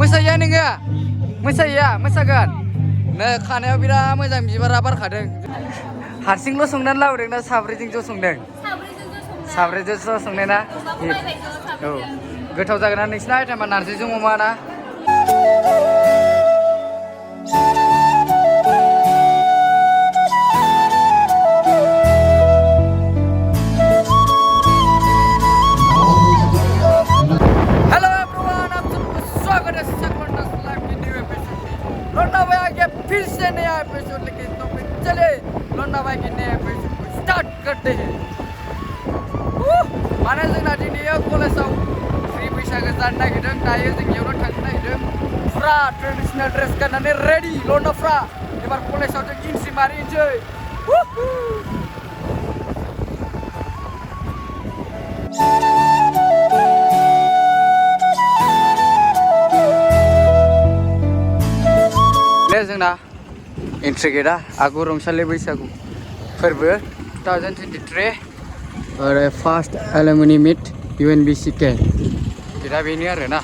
मोसाया नोङो मोसाया मोसागोन नै खानायाव बिराद मोजां बिबारा बारखादों हारसिंल' संनानै लाबोदों ना साब्रैजों ज' संदों साब्रैजों ज' संनाय ना औ गोथाव जागोन ना नोंसिना आइटेमा नारजिजों अमा ना हेलो एवरीवन आप सबको स्वागत है सकमंडस लाइव की न्यू एपिसोड में लोंडा भाई आ गया फिर से नया एपिसोड लेके तो फिर चले लोंडा भाई के नए एपिसोड को स्टार्ट करते हैं माने जोंना दिनै कलेजाव फ्रि बैसागो जानो नागिरदों दायो जों इयावनो थांनो नागिरदों फुरा ट्रेडिशनेल ड्रेस गाननानै रेडि लन्डाफ्रा एबार कलेजाव जों इन्ट्रि मारिनोसै जोंना एन्ट्रि गेटआ आगु रंसालि बैसागु फोरबो 2023 आरो फार्स्ट एलुमिनि मिट UNBCK गेटआ बेनो आरोना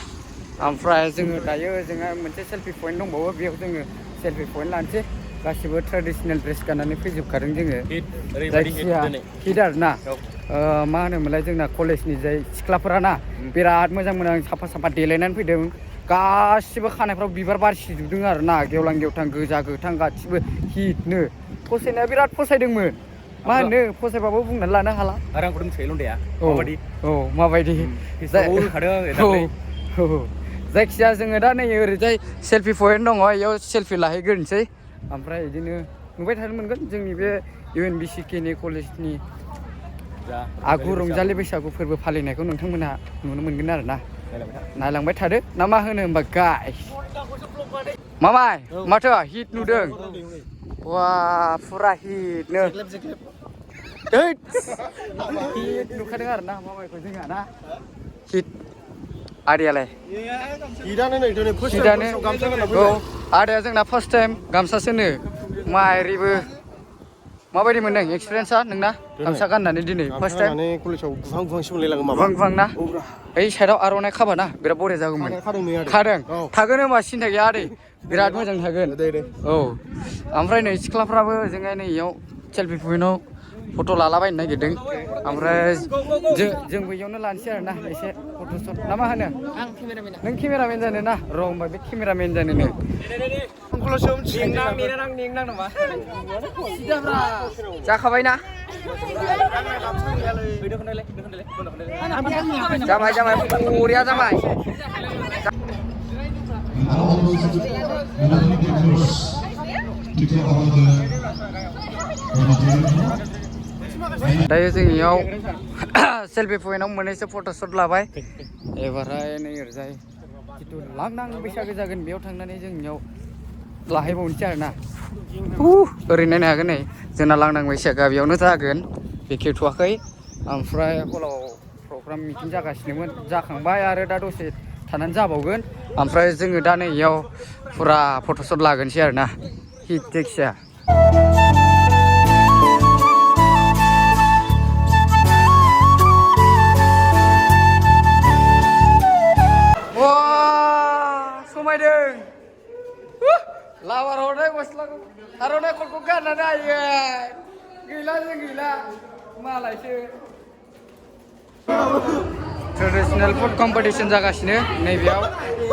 ओमफ्राय जोङो दायो जोंहा मोनसे सेल्फि पइन्ट दंबावो बेयाव जोङो सेल्फि पइन्ट लानोसै गासिबो ट्रेडिशनेल ड्रेस गाननानै फैजोबखादों जोङो जायखिया हिट आरोना मा होनोमोनलाय जोंना कलेजनि जाय सिख्लाफोरा ना बिराद मोजां मोजां साफा साफा देलायनानै फैदों गासिबो खानायफ्राव बिबार बारसिजोबदों आरो ना गेवलां गेवथां गोजा गोथां गासिबो हिटनो फसायनाया बिराद फसायदोंमोन मा होनो फसायबाबो बुंनानै लानो हाला आरो आंखौथ' मिथिखायो लन्डाया माबायदि माबायदि जायखिजाया जोङो दा नै ओरैजाय सेल्फि पइन्ट दङ बेयाव सेल्फि लाहैग्रोनोसै ओमफ्राय बिदिनो नुबाय थानो मोनगोन जोंनि बे UNBCK नि कलेजनि आगु रंजालि बैसागु फोरबो फालिनायखौ नोंथांमोनहा नुनो मोनगोन आरो ना नायलांबाय थादो ना मा होनो होमबा गाइस मामाय माथो हिट नुदों वा फुरा हिटनो हिट नुखादों आरो ना मामायखौ जोंहा ना हिट आदैयालाय हिटानो औ आदैया जोंना फार्स्ट टाइम गामसासोनो माइरिबो माबायदि मोनदों एक्सपिरियेन्सआ नोंना गामसा गाननानै दिनै फार्स्ट टाइम कलेजाव गुहां गुहांसो मोनलायलाङो माबा गुहां गुहां ना ओइ साइडआव आर'नाइ खाबाना बिराद बरिया जागौमोन खादों थागोन होनबा सिन्था गैया आदै बिराद मोजां थागोन औ ओमफ्राय नै सिख्लाफ्राबो जोंहाय नै इयाव सेल्फि पइन्टआव फट' लालाबायनो नागिरदों ओमफ्राय जोंबो इयावनो लानोसै आरो ना एसे फट' शट ना मा होनो नों केमेरामेन जानो ना र' होमबा बे केमेरामेन जानोनो जाखाबायना जाबाय जाबाय बरिया जाबाय दायो जों इयाव सेल्फि पइन्टआव मोननैसो फट' शट लाबाय एबारहाय नै ओरैजाय जिथु लांदां बैसागो जागोन बेयाव थांनानै जों इयाव लाहैबावनोसै आरो ना ओरै नायनो हागोन नै जोंना लांदां बैसागोआ बेयावनो जागोन बेखेवथ'वाखै ओमफ्राय हलाव प्रग्राम मिटिं जागासिनोमोन जाखांबाय आरो दा दसे थानानै जाबावगोन ओमफ्राय जोङो दा नै इयाव फुरा फट' शट लागोनसै आरो ना हिट जायखिया समायदों लाबार हरनाय गस्लाखौ आर'नाइ कटखौ गाननानै आयो गैला जों गैला मालायसो ट्रेडिशनेल फुड कम्पिटिसन जागासिनो नैबेयाव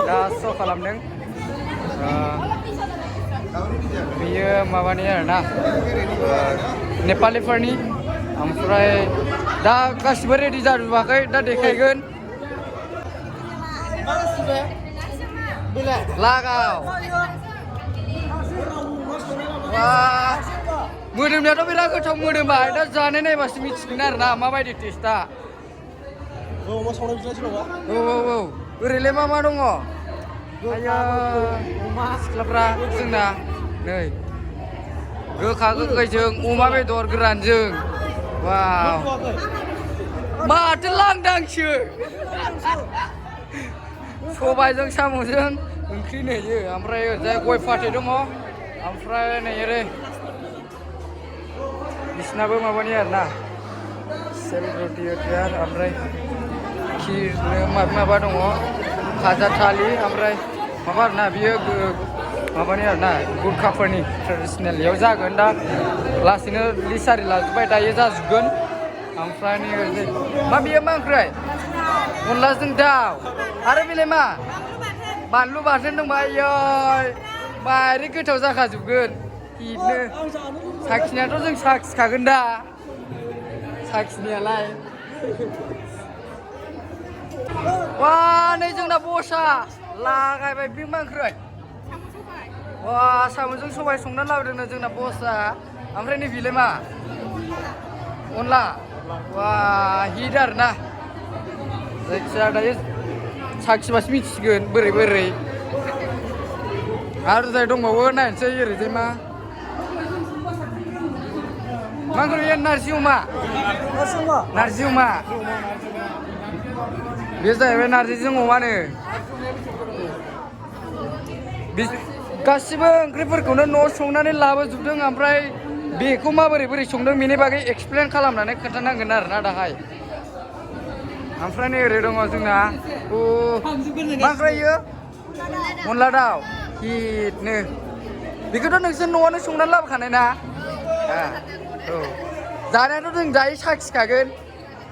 दा श' खालामदों बेयो माबानि आरोना नेपालिफोरनि ओमफ्राय दा गासिबो रेडि जाजोबाखै दा देखायगोन लागाव मोदोमनायाथ' बिराद गोथाव मोदोमबाय दा जानाय नायबासो मिथिगोन आरो ना माबायदि टेस्टआ औ ओरैलाय मा मा दङ आया सिख्लाफ्रा जोंना नै गोखा गोखैजों अमा बेदर गोरानजों वाव माथो लांदांसो सबायजों साम'जों ओंख्रि नैयो ओमफ्राय ओरैजाय गय फाथै दङ ओमफ्राय नै ओरै बिसिनाबो माबानि आरोना सेलरुटि ओमफ्राय खिरनो माबा दङ खाजा थालि ओमफ्राय माबा आरोना बियो माबानि आरोना गुरखाफोरनि ट्रेडिसनेल इयाव जागोन दा लासैनो लिस्ट आरि लाजोब्बाय दायो जाजोबगोन ओमफ्राय नै ओरैजाय मा बियो मा ओंख्रै अनलाजों दाउ आरो बेलाय मा बानलु बाथोन दंबा आयै मारै गोथाव जाखाजोबगोन हिटनो साखिनायाथ' जों साखिखागोन दा साखिनायालाय वा नै जोंना बसा लागायबाय बे मा ओंख्रै वा साम'जों सबाय संनानै लाबोदोंनो जोंना बसा ओमफ्राय नै बेलाय मा अनला वा हिट आरोना जायखिजाया दायो साखिबासो मिथिसिगोन बोरै बोरै आरो जाय दंबावो नायनोसै ओरैजाय मा ओंख्रि नारजि अमा नारजि अमा बे जाहैबाय नारजिजों अमानो गासिबो ओंख्रिफोरखौनो न' संनानै लाबोजोबदों ओमफ्राय बेखौ माबोरै बोरै संदों बेनि बागै एक्सप्लेन खालामनानै खोन्थानांगोन आरोना दाहाय ओमफ्राय नै ओरै दङ जोंना मा ओंख्रि इयो अनला दाउ हिटनो बेखौथ' नोंसोर न'आवनो संनानै लाबोखानाय ना औ जानायाथ' जों दायो साखिखागोन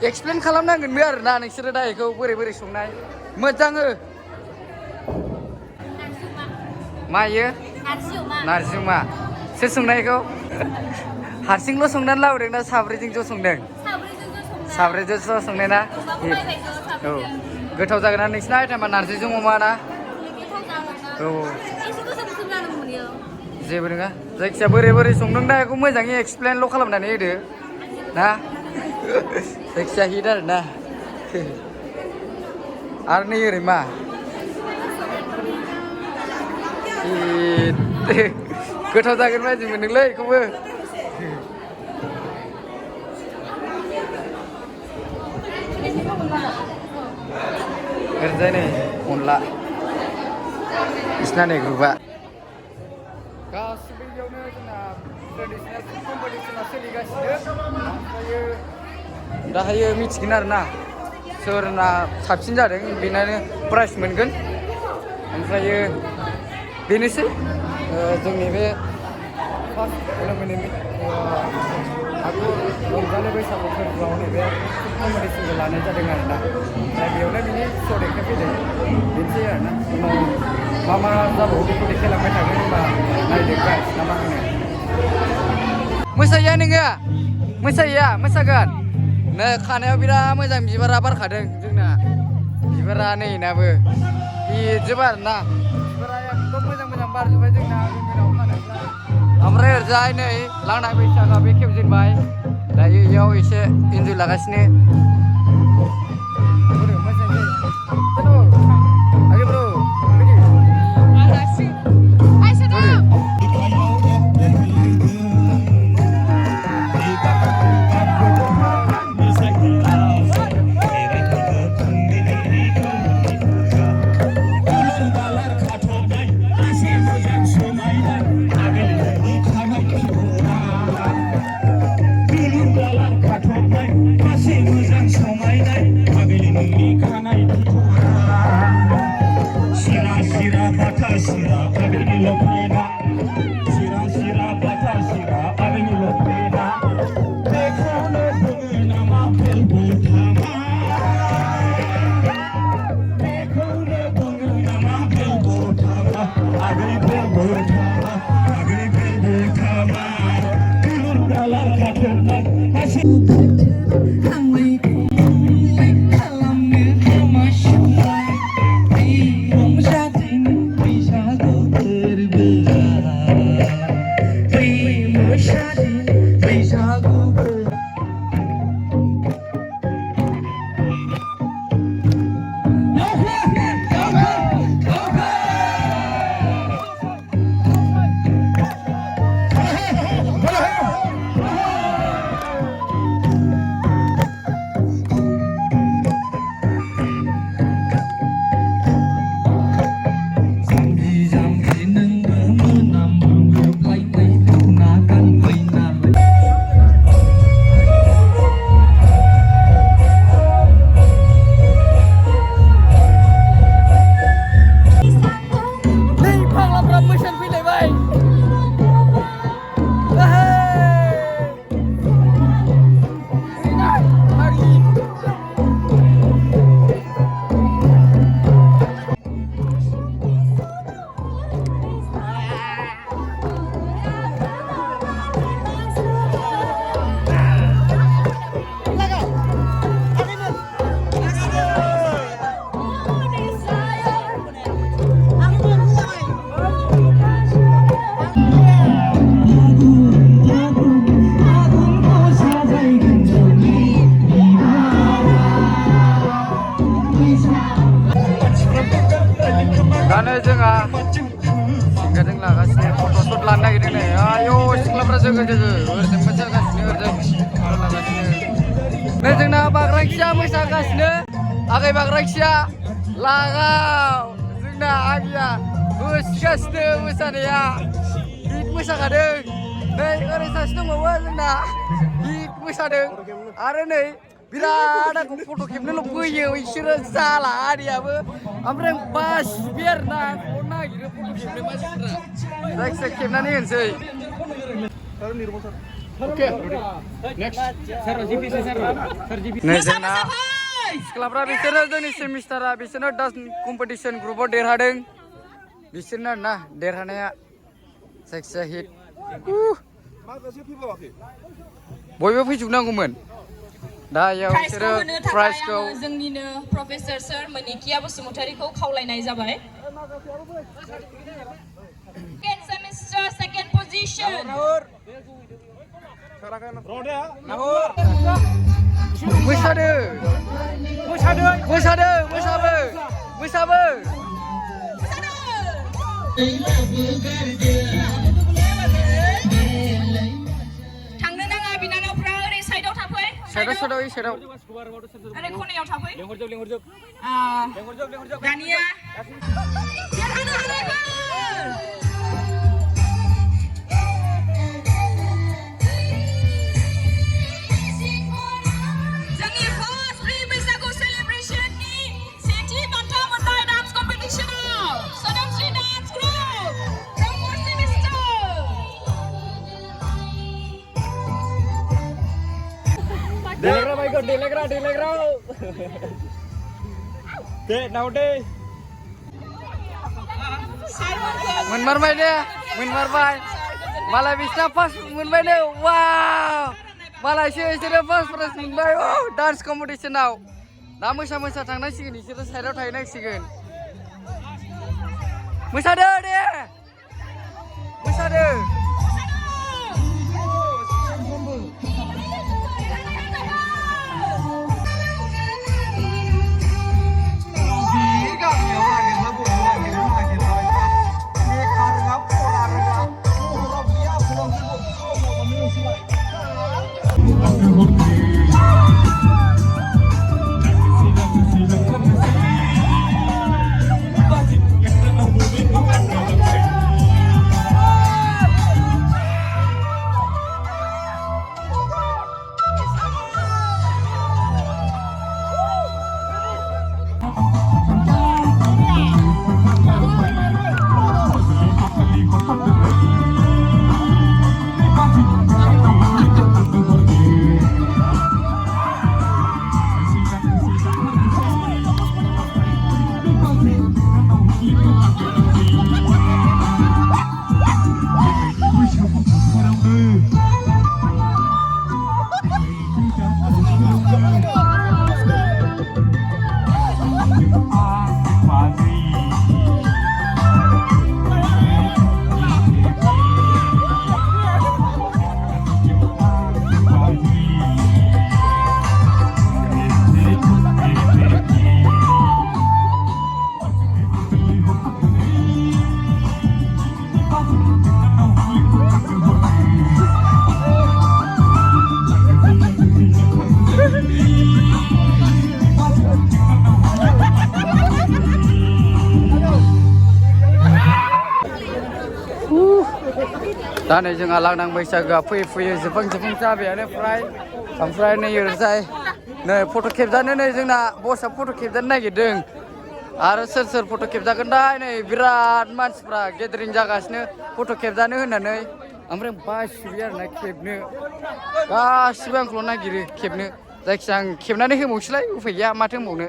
एक्सप्लेन खालामनांगोनबो आरोना नोंसोरो दा बेखौ बोरै बोरै संनाय मोजाङो मा इयो नारजि अमा सोर संनायखौ हारसिंल' संनानै लाबोदों ना साब्रैजों ज' संदों साब्रैजों ज' संनाय ना औ गोथाव जागोन ना नोंसिना आइटेमा नारजिजों अमा ना औ जेबो नङा जायखिजाया बोरै बोरै संदों दा बेखौ मोजाङै एक्सप्लेनल' खालामनानै होदो ना जायखिजाया हिट आरोना आरो नै ओरै मा गोथाव जागोन बायदि मोनदोंलै बेखौबो ओरैजाय नै अनला बिसिना नै ग्रुपआ गासिबो बेयावनो जोंना ट्रेडिसनेल फुड कम्पिटिसना सोलिगासिनो ओमफ्रायो दाहायो मिथिगोन आरोना सोरना साबसिन जादों बेनानो प्राइज मोनगोन ओमफ्रायो बेनोसै जोंनि बे फार्स्ट रंजालि बैसागु फोरबोआव नैबे फुड कम्पिटिसनखौ लानाय जादों आरोना दा बेयावनो बिनि श' देखायफैदों बेनोसै आरोना उनाव मा मा जाबावो बेखौ देखायलांबाय थागोन होनबा नायदो गाइस ना मा होनो मोसाया नोङो मोसाया मोसागोन नै खानायाव बिराद मोजां बिबारा बारखादों जोंना बिबारा नै नाबो हिटजोब आरोना बिबारा एकदम मोजां मोजां बारजोब्बाय जोंना जोंनाव खानायफ्रा ओमफ्राय ओरैजाय नै लांदां बैसागोआ बे खेवजेनबाय दायो इयाव एसे इन्जय लागासिनो Masih दा नै जोंहा सिंगारजों लागासिनो फट'शट लानो नागिरदों नै आयौ सिख्लाफ्रा जोगो ओरैजों मोसागासिनो ओरैजों लागासिनो नै जोंना बाग्रांखिया मोसागासिनो आगै बाग्रांखिया लागाव जोंना आगिया होसिगासिनो मोसानाया हिट मोसाखादों नै ओरै सासे दंबावो जोंना हिट मोसादों आरो नै बिराद आंखौ फट' खेबनोल' फैयो बिसोरो जाला आरियाबो ओमफ्राय आं बासिबाय आरोना आंखौ नागिरो फट' खेबनो मानसिफ्रा जायखिजाया खेबनानै होनोसै नै जोंना सिख्लाफ्रा बिसोरो जोंनि सेमिस्टारा बिसोरनो डान्स कम्पिटिसन ग्रुपाव देरहादों बिसोरनो आरोना देरहानाया जायखिजाया हिट बयबो फैजोबनांगौमोन दा इयाव बिसोरो प्राइजखौ जोंनिनो प्रफेसर सर मनिकिया बसुमतारीखौ खावलायनाय जाबाय सेकेन्ड सेमिस्टार सेकेन्ड पोजिशन मोसाबो थांनो नाङा बिनानावफ्रा ओरै साइडआव थाफै साइडआव ओरै खनायाव थाफै दानिया देरहानो हानायफोर जोंनि फर्स्ट प्रि बैसागु सेलिब्रेशननि सेथि बान्था मोननाय डान्स कम्पिटिशनाव सोदोमस्रि dance group from first semester Delegra. Menmarbai. Malah bisa pas menmarbai. Wow. Malah isiro pas menmarbai. Wow, dance competition now. Dah mosa थांनांसिगोन इसोरो साइडआव थाहैनांसिगोन. मोसादो दे. मोसादो. दा नै जोंहा लांदां बैसागोआ फैयै जोबहां जाबायानो फ्राय ओमफ्राय नै ओरैजाय नै फट' खेबजानो नै जोंना बसआ फट' खेबजानो नागिरदों आरो सोर फट' खेबजागोनथाय नै बिराद मानसिफ्रा गेदारिं जागासिनो फट' खेबजानो होननानै ओमफ्राय बासिबाय आरोना खेबनो गासिबो आंखौल' नागिरो खेबनो जायखिजाया आं खेबनानै होबावसैलाय उफाय गैया माथो होनबावनो